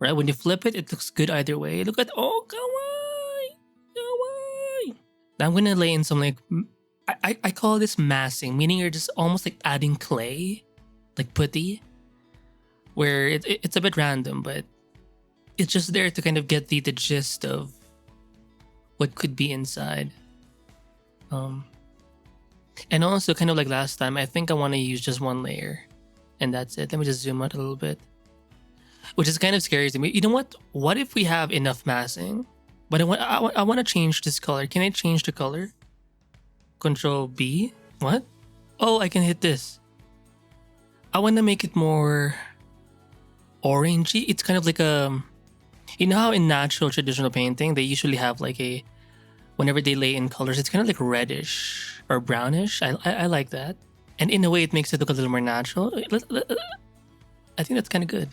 right? When you flip it, it looks good either way. Look at, oh, kawaii, kawaii. Now I'm gonna lay in some like, I call this massing, meaning you're just almost like adding clay, like putty, where it's a bit random, but it's just there to kind of get the gist of what could be inside. Um, and also, kind of like last time, I think I want to use just one layer, and that's it. Let me just zoom out a little bit, which is kind of scary to me. You know what? What if we have enough massing, but I want to change this color. Can I change the color? Control B. What? Oh, I can hit this. I want to make it more orangey. It's kind of like a, you know how in natural traditional painting they usually have like a, whenever they lay in colors, it's kind of like reddish or brownish. I like that, and in a way it makes it look a little more natural. I think that's kind of good.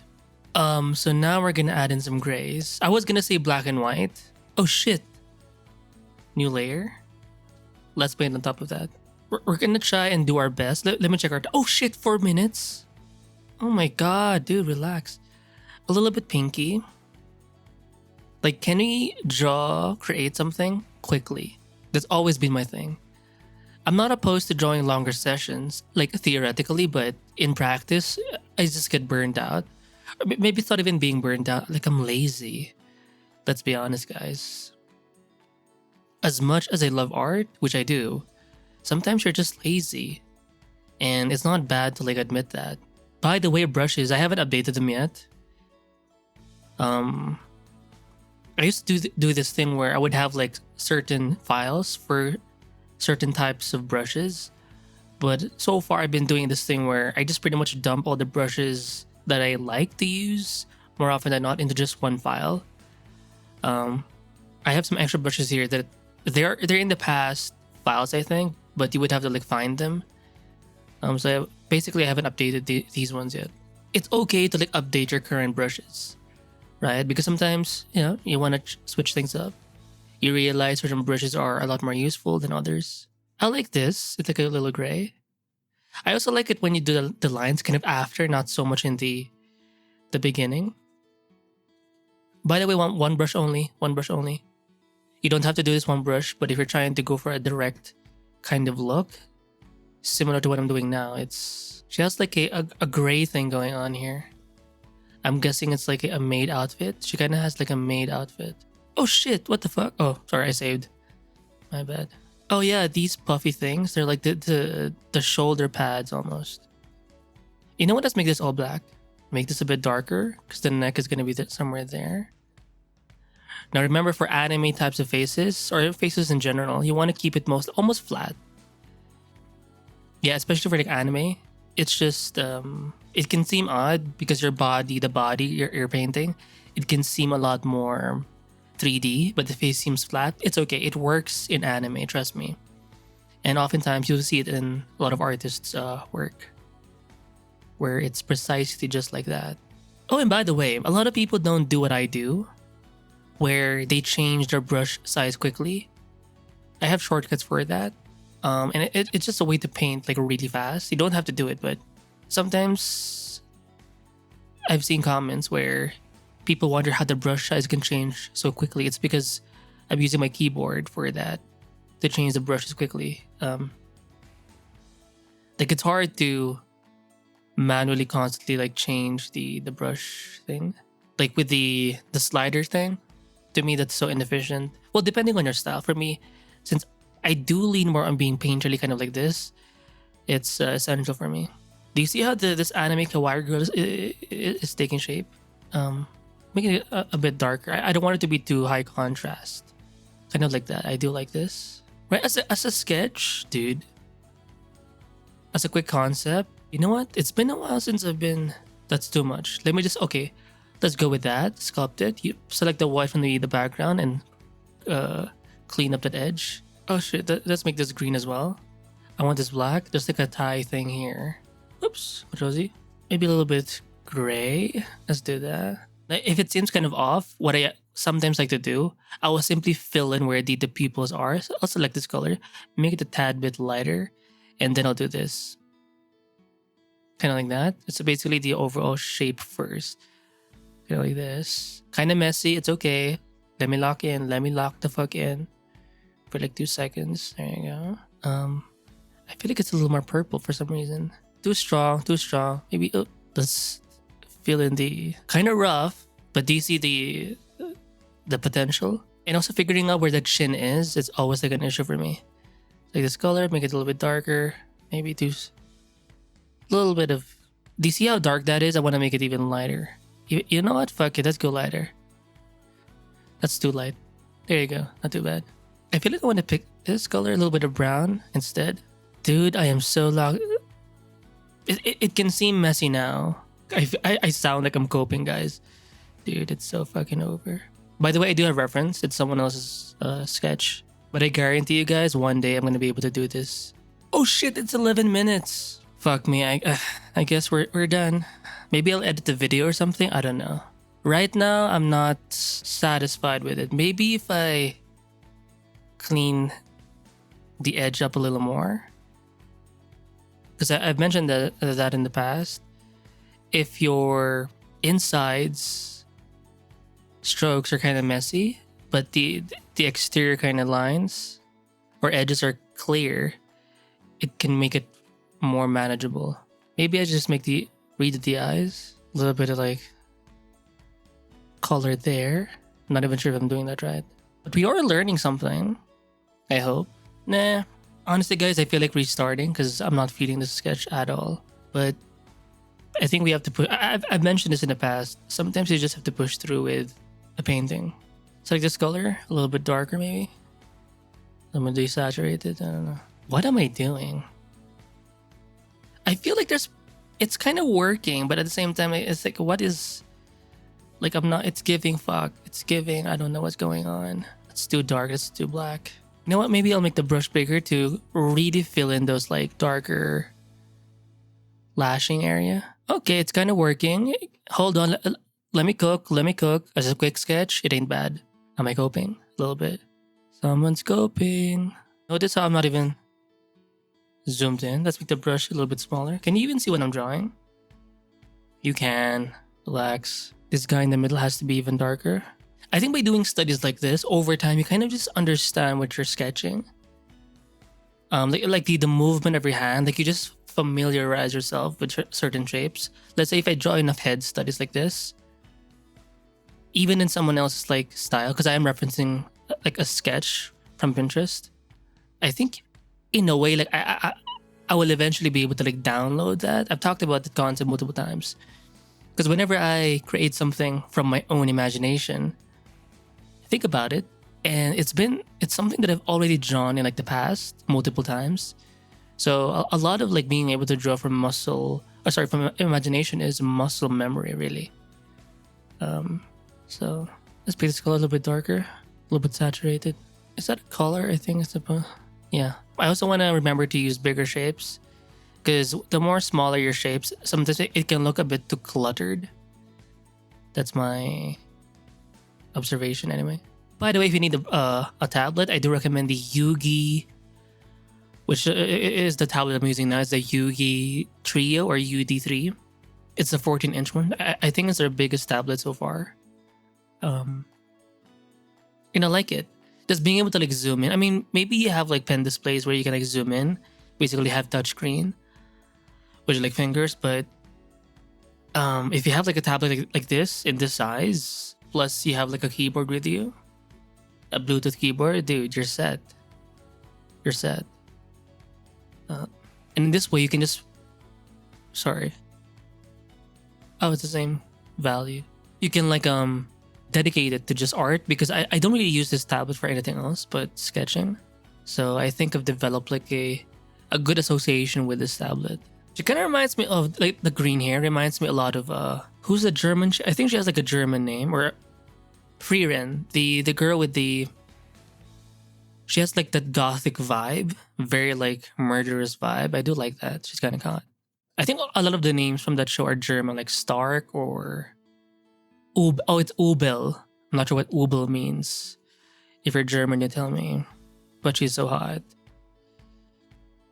So now we're gonna add in some grays. I was gonna say black and white. Oh shit. New layer. Let's paint on top of that. We're gonna try and do our best. Let me check our. Oh shit, 4 minutes. Oh my god, dude, relax. A little bit pinky. Like, can we create something quickly? That's always been my thing. I'm not opposed to drawing longer sessions, like theoretically, but in practice, I just get burned out. Or maybe it's not even being burned out, like I'm lazy. Let's be honest, guys. As much as I love art, which I do, sometimes you're just lazy. And it's not bad to like admit that. By the way, brushes, I haven't updated them yet. I used to do this thing where I would have like certain files for certain types of brushes. But so far, I've been doing this thing where I just pretty much dump all the brushes that I like to use more often than not into just one file. I have some extra brushes here that they're in the past files, I think, but you would have to like find them. So basically, I haven't updated these ones yet. It's okay to like update your current brushes, right? Because sometimes you want to switch things up. You realize certain brushes are a lot more useful than others. I like this. It's like a little gray. I also like it when you do the lines kind of after, not so much in the beginning. By the way, one brush only. One brush only. You don't have to do this one brush, but if you're trying to go for a direct kind of look, similar to what I'm doing now, it's just like a gray thing going on here. I'm guessing it's like a maid outfit. She kind of has like a maid outfit. Oh shit, what the fuck? Oh, sorry, I saved. My bad. Oh yeah, these puffy things, they're like the shoulder pads almost. You know what? Let's make this all black. Make this a bit darker because the neck is going to be somewhere there. Now remember, for anime types of faces or faces in general, you want to keep it almost flat. Yeah, especially for like anime. It's just it can seem odd because the body you're painting, it can seem a lot more 3D, but the face seems flat. It's okay. It works in anime, trust me. And oftentimes you'll see it in a lot of artists' work, where it's precisely just like that. Oh, and by the way, a lot of people don't do what I do, where they change their brush size quickly. I have shortcuts for that. And it's just a way to paint like really fast. You don't have to do it, but sometimes I've seen comments where people wonder how the brush size can change so quickly. It's because I'm using my keyboard for that, to change the brushes quickly. Like it's hard to manually constantly like change the brush thing, like with the slider thing. To me, that's so inefficient. Well, depending on your style. For me, since I do lean more on being painterly, kind of like this, it's essential for me. Do you see how this anime kawaii girl is taking shape? Making it a bit darker. I don't want it to be too high contrast. Kind of like that. I do like this. Right, as a sketch, dude. As a quick concept, you know what? It's been a while since I've been. That's too much. Let me just let's go with that. Sculpt it. You select the white from the background and clean up that edge. Oh shit, let's make this green as well. I want this black. There's like a tie thing here. Oops, what was he? Maybe a little bit gray. Let's do that. If it seems kind of off, what I sometimes like to do, I will simply fill in where the pupils are. So I'll select this color, make it a tad bit lighter, and then I'll do this. Kind of like that. It's basically the overall shape first. You know, like this. Kind of messy. It's okay. Let me lock in. Let me lock the fuck in for like 2 seconds. There you go. I feel like it's a little more purple for some reason. Too strong. Too strong. Maybe let's fill in the kind of rough. But do you see the potential? And also figuring out where the chin is. It's always like an issue for me. Like this color, make it a little bit darker. Maybe do a little bit of. Do you see how dark that is? I want to make it even lighter. You know what? Fuck it. Let's go lighter. That's too light. There you go. Not too bad. I feel like I want to pick this color, a little bit of brown instead. Dude, I am so locked. It can seem messy now. I sound like I'm coping, guys. Dude, it's so fucking over. By the way, I do have reference. It's someone else's sketch. But I guarantee you guys, one day I'm going to be able to do this. Oh shit, it's 11 minutes. Fuck me, I guess we're done. Maybe I'll edit the video or something. I don't know. Right now, I'm not satisfied with it. Maybe if I clean the edge up a little more. Because I've mentioned that in the past. If your insides strokes are kind of messy, but the exterior kind of lines or edges are clear, it can make it more manageable. Maybe I just make read the eyes. A little bit of like color there. I'm not even sure if I'm doing that right. But we are learning something. I hope. Nah. Honestly, guys, I feel like restarting because I'm not feeling this sketch at all. But I think we have to put. I've mentioned this in the past. Sometimes you just have to push through with a painting. So like this color, a little bit darker maybe. I'm gonna desaturate it. I don't know. What am I doing? I feel like it's kind of working, but at the same time, it's like, what is, like, I'm not, it's giving fuck. It's giving, I don't know what's going on. It's too dark, it's too black. You know what, maybe I'll make the brush bigger to really fill in those, like, darker lashing area. Okay, it's kind of working. Hold on, let me cook. As a quick sketch, it ain't bad. Am I coping? A little bit. Someone's coping. Notice how I'm not even zoomed in. Let's make the brush a little bit smaller. Can you even see what I'm drawing? You can. Relax. This guy in the middle has to be even darker. I think by doing studies like this, over time, you kind of just understand what you're sketching. Like the movement of your hand, like you just familiarize yourself with certain shapes. Let's say if I draw enough head studies like this, even in someone else's like style, because I am referencing like a sketch from Pinterest, I think in a way like I will eventually be able to like download that. I've talked about the concept multiple times because whenever I create something from my own imagination, I think about it, and it's something that I've already drawn in like the past multiple times. So a lot of like being able to draw from from imagination is muscle memory, really. So let's make this color a little bit darker, a little bit saturated. Is that a color? I think it's yeah. I also want to remember to use bigger shapes because the more smaller your shapes, sometimes it can look a bit too cluttered. That's my observation anyway. By the way, if you need a tablet, I do recommend the Yugi, which is the tablet I'm using now. It's the Yugi Trio or UD3. It's a 14-inch one. I think it's their biggest tablet so far. I like it. Just being able to like zoom in. I mean, maybe you have like pen displays where you can like zoom in, basically have touchscreen with like fingers. But if you have like a tablet like this in this size, plus you have like a keyboard with you, a Bluetooth keyboard, dude, you're set. You're set. And in this way, you can just. Sorry. Oh, it's the same value. You can like dedicate it to just art because I don't really use this tablet for anything else but sketching. So I think I've developed like a good association with this tablet. It kind of reminds me of like the green hair. Reminds me a lot of who's the German? I think she has like a German name, or Frieren, the girl with the. She has like that gothic vibe, very like murderous vibe. I do like that. She's kind of hot. I think a lot of the names from that show are German, like Stark or it's Ubel. I'm not sure what Ubel means. If you're German, you tell me. But she's so hot.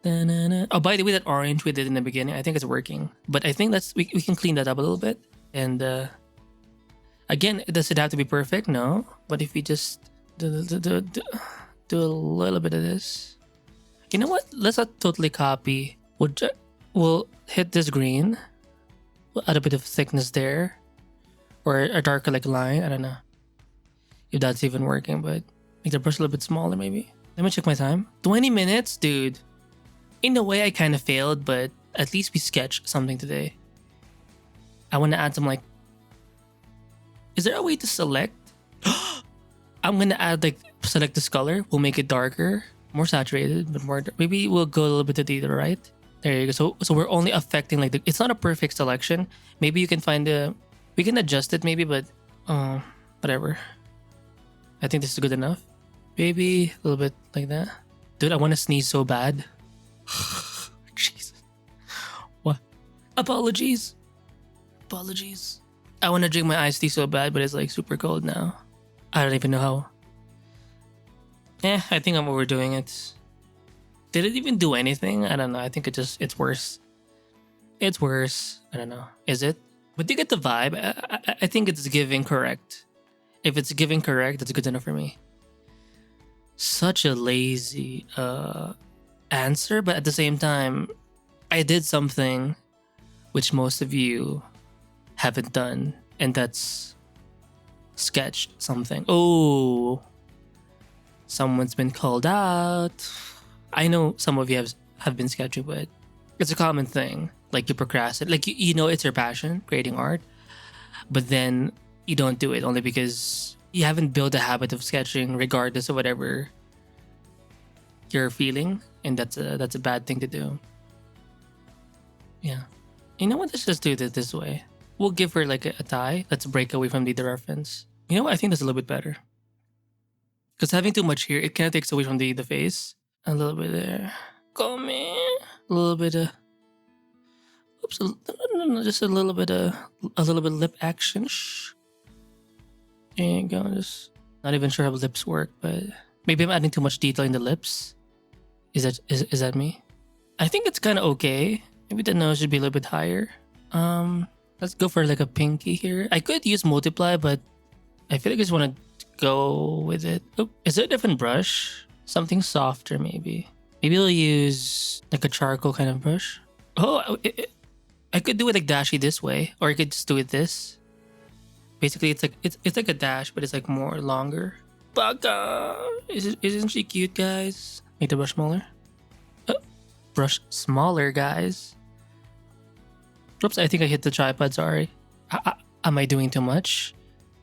Da-na-na. Oh, by the way, that orange we did in the beginning, I think it's working. But I think we can clean that up a little bit. And Again, does it have to be perfect? No. But if we just do a little bit of this. You know what? Let's not totally copy. We'll hit this green. We'll add a bit of thickness there. Or a darker like line. I don't know if that's even working, but make the brush a little bit smaller maybe. Let me check my time. 20 minutes? Dude. In a way, I kind of failed, but at least we sketched something today. I want to add some like... Is there a way to select? I'm going to add like... Select this color. We'll make it darker. More saturated, but more... Maybe we'll go a little bit to the right. There you go. So we're only affecting like... It's not a perfect selection. Maybe you can find a... We can adjust it maybe, but... Whatever. I think this is good enough. Maybe a little bit like that. Dude, I want to sneeze so bad. Jesus. What? Apologies. Apologies. I want to drink my iced tea so bad, but it's like super cold now. I don't even know how. I think I'm overdoing it. Did it even do anything? I don't know. I think it's worse. It's worse. I don't know. Is it? But do you get the vibe? I think it's giving correct. If it's giving correct, that's good enough for me. Such a lazy answer, but at the same time, I did something which most of you haven't done, and that's sketched something. Oh, someone's been called out. I know some of you have been sketching, but it's a common thing. Like you procrastinate, like you know it's your passion, creating art, but then you don't do it only because you haven't built a habit of sketching, regardless of whatever you're feeling, and that's a bad thing to do. Yeah, you know what? Let's just do it this way. We'll give her like a tie. Let's break away from the reference. You know what? I think that's a little bit better. Because having too much here, it kind of takes away from the face. A little bit there. Come in. A little bit of... Oops. No, just a little bit of lip action. Shh. There you go. Just not even sure how lips work, but maybe I'm adding too much detail in the lips. Is that me? I think it's kind of okay. Maybe the nose should be a little bit higher. Let's go for like a pinky here. I could use multiply, but I feel like I just want to go with it. Oh, is it a different brush? Something softer maybe. Maybe I'll use like a charcoal kind of brush. Oh, I could do it like dashy this way, or I could just do it this. Basically, it's like a dash, but it's like more longer. Baka! Isn't she cute, guys? Make the brush smaller. Brush smaller, guys. Oops, I think I hit the tripod, sorry. Am I doing too much?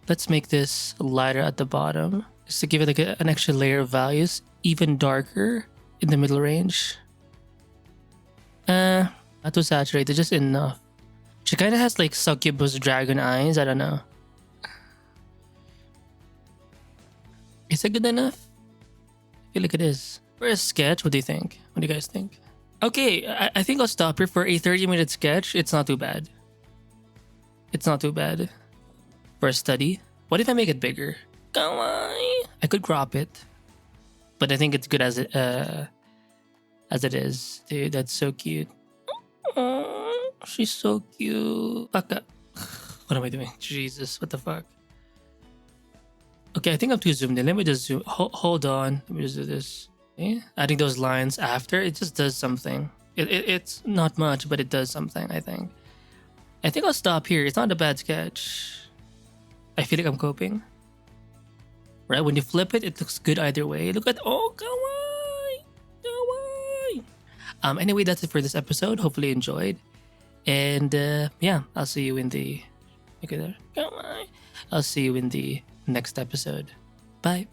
Let's make this lighter at the bottom. Just to give it like an extra layer of values. Even darker in the middle range. Not too saturated, just enough. She kind of has like succubus dragon eyes, I don't know. Is it good enough? I feel like it is. For a sketch, what do you think? What do you guys think? Okay, I think I'll stop here for a 30-minute sketch. It's not too bad. It's not too bad. For a study. What if I make it bigger? Kawaii. I could crop it. But I think it's good as it is. Dude, that's so cute. Oh, she's so cute. Baka. What am I doing? Jesus, what the fuck? Okay, I think I'm too zoomed in. Let me just zoom. Hold on. Let me just do this. Okay. Adding those lines after, it just does something. It's not much, but it does something, I think. I think I'll stop here. It's not a bad sketch. I feel like I'm coping. Right? When you flip it, it looks good either way. Look at... Oh, kawaii! Kawaii! Anyway, that's it for this episode. Hopefully you enjoyed. And yeah, I'll see you in the... Look at that. Kawaii! I'll see you in the next episode. Bye.